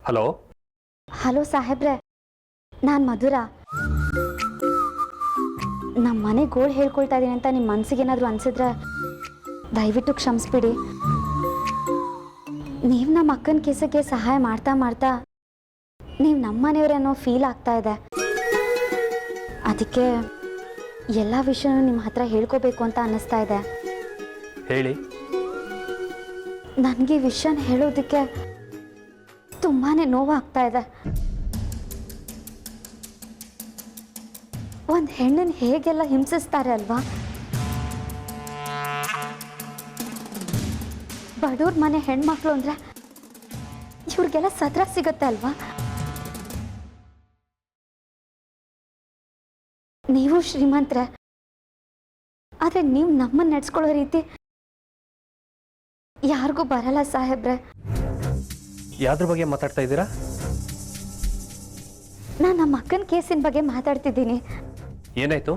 Hello hello ಸಾಹೇಬ್ರೆ, ನಾನು ಮಧುರ. ನಮ್ಮ ಮನೆ ಗೋಳು ಹೇಳ್ಕೊಳ್ತಾ ಇದ್ದೀನಿ ಅಂತ ನಿಮ್ಮ ಮನಸ್ಸಿಗೇನಾದರೂ ಅನಿಸಿದ್ರೆ ದಯವಿಟ್ಟು ಕ್ಷಮಿಸ್ಬಿಡಿ. ನೀವು ನಮ್ಮ ಅಕ್ಕನ ಕೇಸಕ್ಕೆ ಸಹಾಯ ಮಾಡ್ತಾ ಮಾಡ್ತಾ ನೀವು ನಮ್ಮ ಮನೆಯವರನ್ನೋ ಫೀಲ್ ಆಗ್ತಾ ಇದೆ. ಅದಕ್ಕೆ ಎಲ್ಲ ವಿಷಯನೂ ನಿಮ್ಮ ಹತ್ರ ಹೇಳ್ಕೋಬೇಕು ಅಂತ ಅನ್ನಿಸ್ತಾ ಇದೆ. ಹೇಳಿ. ನನಗೆ ವಿಷಯನ ಹೇಳೋದಕ್ಕೆ ತುಂಬಾ ನೋವಾಗ್ತಾ ಇದೆ. ಒಂದು ಹೆಣ್ಣನ್ನು ಹೇಗೆಲ್ಲ ಹಿಂಸಿಸ್ತಾರೆ ಅಲ್ವಾ? ಬಡವ್ರ ಮನೆ ಹೆಣ್ಮಕ್ಳು ಅಂದರೆ ಇವ್ರಿಗೆಲ್ಲ ಸದ್ರ ಸಿಗುತ್ತೆ ಅಲ್ವಾ? ನೀವು ಶ್ರೀಮಂತರೆ, ಆದರೆ ನೀವು ನಮ್ಮನ್ನು ನಡೆಸ್ಕೊಳ್ಳೋ ರೀತಿ ಯಾರಿಗೂ ಬರಲ್ಲ ಸಾಹೇಬ್ರೆ. ಯಾವ್ದ್ರ ಬಗ್ಗೆ ಮಾತಾಡ್ತಾ ಇದ್ದೀರಾ? ನಾನು ನಮ್ಮ ಅಕ್ಕನ ಕೇಸಿನ ಬಗ್ಗೆ ಮಾತಾಡ್ತಿದ್ದೀನಿ. ಏನಾಯ್ತು?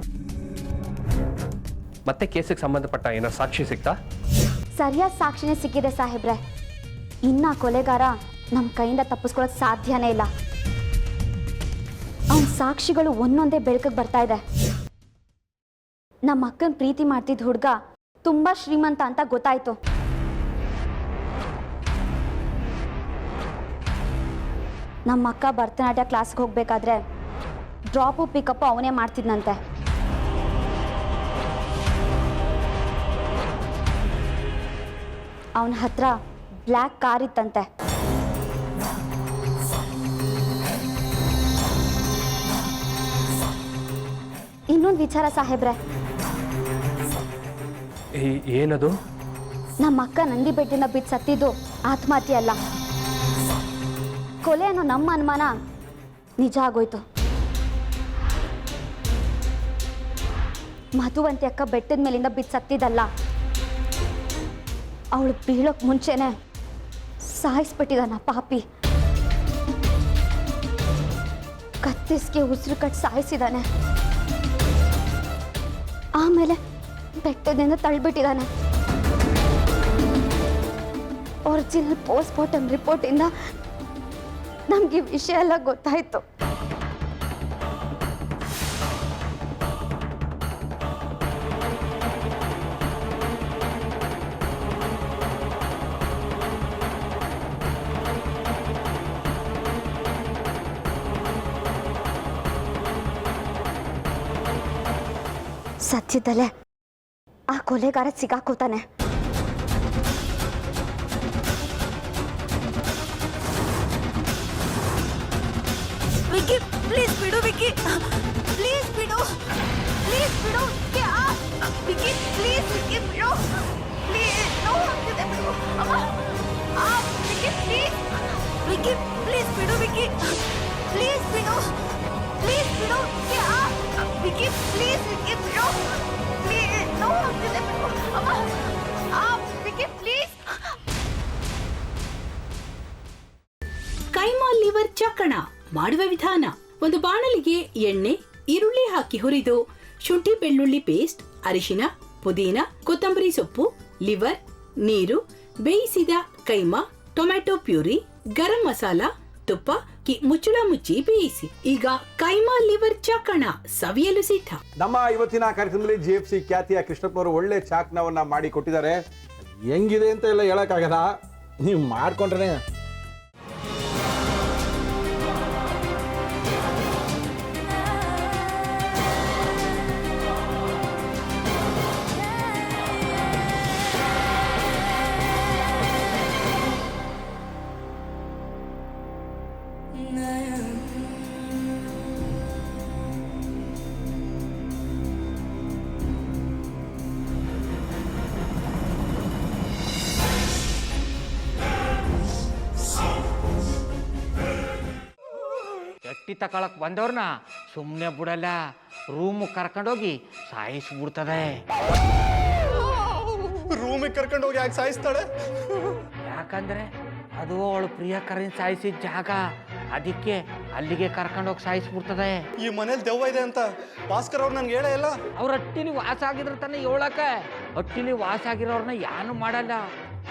ಮತ್ತೆ ಕೇಸಿಗೆ ಸಂಬಂಧಪಟ್ಟ ಏನೋ ಸಾಕ್ಷಿ ಸಿಗ್ತಾ? ಸರಿಯಾದ ಸಾಕ್ಷಿನೇ ಸಿಕ್ಕಿದೆ ಸಾಹೇಬ್ರೆ. ಇನ್ನು ಆ ಕೊಲೆಗಾರ ನಮ್ಮ ಕೈಯಿಂದ ತಪ್ಪಿಸ್ಕೊಳ್ಳೋಕೆ ಸಾಧ್ಯನೇ ಇಲ್ಲ. ಅವನ ಸಾಕ್ಷಿಗಳು ಒಂದೊಂದೇ ಬೆಳಕಿಗೆ ಬರ್ತಾ ಇದೆ. ನಮ್ಮ ಅಕ್ಕನ ಪ್ರೀತಿ ಮಾಡ್ತಿದ್ದ ಹುಡುಗ ತುಂಬ ಶ್ರೀಮಂತ ಅಂತ ಗೊತ್ತಾಯ್ತು. ನಮ್ಮ ಅಕ್ಕ ಭರತನಾಟ್ಯ ಕ್ಲಾಸ್ಗೆ ಹೋಗ್ಬೇಕಾದ್ರೆ ಡ್ರಾಪು ಪಿಕಪ್ಪು ಅವನೇ ಮಾಡ್ತಿದ್ನಂತೆ. ಅವನ ಹತ್ರ ಬ್ಲ್ಯಾಕ್ ಕಾರ್ ಇತ್ತಂತೆ. ಇನ್ನೊಂದು ವಿಚಾರ ಸಾಹೇಬ್ರೆ, ಏನದು? ನಮ್ಮ ಅಕ್ಕ ನಂದಿ ಬೆಟ್ಟದಿಂದ ಬಿದ್ದು ಸತ್ತಿದ್ದು ಆತ್ಮಹತ್ಯೆ ಅಲ್ಲ, ಕೊಲೆ ಅನ್ನೋ ನಮ್ಮ ಅನುಮಾನ ನಿಜ ಆಗೋಯ್ತು. ಮಧುವಂತಿ ಅಕ್ಕ ಬೆಟ್ಟದ ಮೇಲಿಂದ ಬಿದ್ದು ಸತ್ತಿದ್ದಲ್ಲ, ಅವಳು ಬೀಳೋಕ್ ಮುಂಚೆನೆ ಸಾಯಿಸ್ಬಿಟ್ಟಿದ್ದಾನ ಪಾಪಿ. ಕತ್ತಿಸ್ಗೆ ಉಸಿರು ಕಟ್ಟಿ ಸಾಯಿಸಿದಾನೆ. ಆಮೇಲೆ ಬೆಟ್ಟದಿಂದ ತಳ್ಳಿಬಿಟ್ಟಿದ್ದಾನೆ. ಒರಿಜಿನಲ್ ಪೋಸ್ಟ್ಮಾರ್ಟಮ್ ರಿಪೋರ್ಟಿಂದ ನಮ್ಗೆ ವಿಷಯ ಎಲ್ಲ ಗೊತ್ತಾಯ್ತು. ಸತ್ಯದಲ್ಲೇ ಆ ಕೊಲೆಗಾರ ಸಿಗಾಕೋತಾನೆ. ವಿಕ್ಕಿ ಪ್ಲೀಸ್ ಬಿಡು, ವಿಕ್ಕಿ ಪ್ಲೀಸ್ ಬಿಡು, ಪ್ಲೀಸ್ ಬಿಡು, ವಿಕ್ಕಿ ಪ್ಲೀಸ್, ವಿಕ್ಕಿ ಬಿಡು, ಪ್ಲೀಸ್ ನೋವು ಆಗ್ತಿದೆ ಬಿಡು ಅಮ್ಮ. ವಿಕ್ಕಿ ಪ್ಲೀಸ್, ವಿಕ್ಕಿ ಪ್ಲೀಸ್ ಬಿಡು, ವಿಕ್ಕಿ ಪ್ಲೀಸ್ ಬಿಡು, ಪ್ಲೀಸ್ ಬಿಡು, ವಿಕ್ಕಿ ಪ್ಲೀಸ್, ವಿಕ್ಕಿ ಬಿಡು, ಪ್ಲೀಸ್ ನೋವು ಆಗ್ತಿದೆ ಬಿಡು ಅಮ್ಮ. ವಿಕ್ಕಿ ಪ್ಲೀಸ್. ಕೈಮಾ ಲಿವರ್ ಚಕ್ಕಣ ಮಾಡುವ ವಿಧಾನ: ಒಂದು ಬಾಣಲಿಗೆ ಎಣ್ಣೆ, ಈರುಳ್ಳಿ ಹಾಕಿ ಹುರಿದು ಶುಂಠಿ ಬೆಳ್ಳುಳ್ಳಿ ಪೇಸ್ಟ್, ಅರಿಶಿನ, ಪುದೀನ, ಕೊತ್ತಂಬರಿ ಸೊಪ್ಪು, ಲಿವರ್, ನೀರು, ಬೇಯಿಸಿದ ಕೈಮಾ, ಟೊಮ್ಯಾಟೊ ಪ್ಯೂರಿ, ಗರಂ ಮಸಾಲ, ತುಪ್ಪ ಮುಚ್ಚಳ ಮುಚ್ಚಿ ಬೇಯಿಸಿ. ಈಗ ಕೈಮಾ ಲಿವರ್ ಚಾಕಣ ಸವಿಯಲು ಸಿದ್ಧ. ನಮ್ಮ ಇವತ್ತಿನ ಕಾರ್ಯಕ್ರಮದಲ್ಲಿ GFC ಖ್ಯಾತಿಯ ಕೃಷ್ಣಪ್ಪನವರು ಒಳ್ಳೆ ಚಾಕ್ನವನ್ನ ಮಾಡಿ ಕೊಟ್ಟಿದ್ದಾರೆ. ಹೆಂಗಿದೆ ಅಂತ ಎಲ್ಲ ಹೇಳಕ್ಕಾಗಲ್ಲ, ನೀವು ಮಾಡ್ಕೊಂಡ್ರೆ. ಎಟ್ಟಿ ತಕೊಳಕ್ ಬಂದವ್ರನ್ನ ಸುಮ್ಮನೆ ಬಿಡಲ್ಲ, ರೂಮ್ ಕರ್ಕೊಂಡೋಗಿ ಸಾಯಿಸ್ಬಿಡ್ತದೆ. ರೂಮಿಗೆ ಕರ್ಕೊಂಡೋಗಿ ಯಾಕೆ ಸಾಯಿಸ್ತಾಳೆ? ಯಾಕಂದ್ರೆ ಅದು ಅವಳು ಪ್ರಿಯಕರನ್ ಸಾಯಿಸಿದ ಜಾಗ, ಅದಕ್ಕೆ ಅಲ್ಲಿಗೆ ಕರ್ಕೊಂಡೋಗಿ ಸಾಯಿಸ್ಬಿಡ್ತದೆ. ಈ ಮನೇಲಿ ದೆವ್ವ ಇದೆ ಅಂತ ಭಾಸ್ಕರ್ ಅವ್ರು ನನ್ಗೆ ಹೇಳೇ ಇಲ್ಲ. ಅವ್ರ ಹಟ್ಟಿಲಿ ವಾಸ ಆಗಿದ್ರೆ ತಾನೆ ಹೇಳಕ್ಕೆ. ಹಟ್ಟಿಲಿ ವಾಸ ಆಗಿರೋರ್ನ ಯಾನು ಮಾಡಲ್ಲ,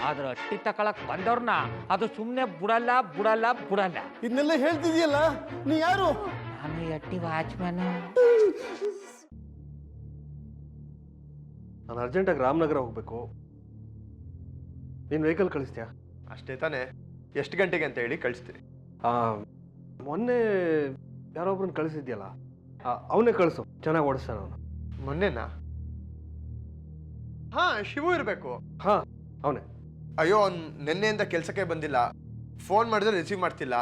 ಆದ್ರೆ ಅಟ್ಟಿ ತಕೊಳಕ್ ಬಂದವ್ರನ್ನ ಅದು ಸುಮ್ಮನೆ ಬಿಡಲ್ಲ ಬಿಡಲ್ಲ ಬಿಡಲ್ಲ. ಇದನ್ನೆಲ್ಲ ಹೇಳ್ತಿದ್ಯಲ್ಲ, ನೀ ಯಾರು? ನಾನು ಈ ಅಟ್ಟಿ ವಾಚ್ಮ್ಯಾನ್. ನಾನು ಅರ್ಜೆಂಟಾಗಿ ರಾಮನಗರ ಹೋಗ್ಬೇಕು. ನೀನು ವೆಹಿಕಲ್ ಕಳಿಸ್ತೀಯಾ? ಅಷ್ಟೇ ತಾನೇ. ಎಷ್ಟು ಗಂಟೆಗೆ ಅಂತ ಹೇಳಿ ಕಳಿಸ್ತೀನಿ. ಮೊನ್ನೆ ಯಾರೊಬ್ರನ್ನ ಕಳಿಸಿದ್ಯಲ್ಲ, ಅವನೇ ಕಳಿಸು, ಚೆನ್ನಾಗಿ ಓಡಿಸ್ತಾನೆ ಅವನು. ಮೊನ್ನೆನಾ? ಹಾ, ಶಿವು ಇರಬೇಕು. ಹಾಂ, ಅವನೇ. ಅಯ್ಯೋ, ಅವ್ನು ನಿನ್ನೆಯಿಂದ ಕೆಲಸಕ್ಕೆ ಬಂದಿಲ್ಲ. ಫೋನ್ ಮಾಡಿದ್ರೆ ರಿಸೀವ್ ಮಾಡ್ತಿಲ್ಲ.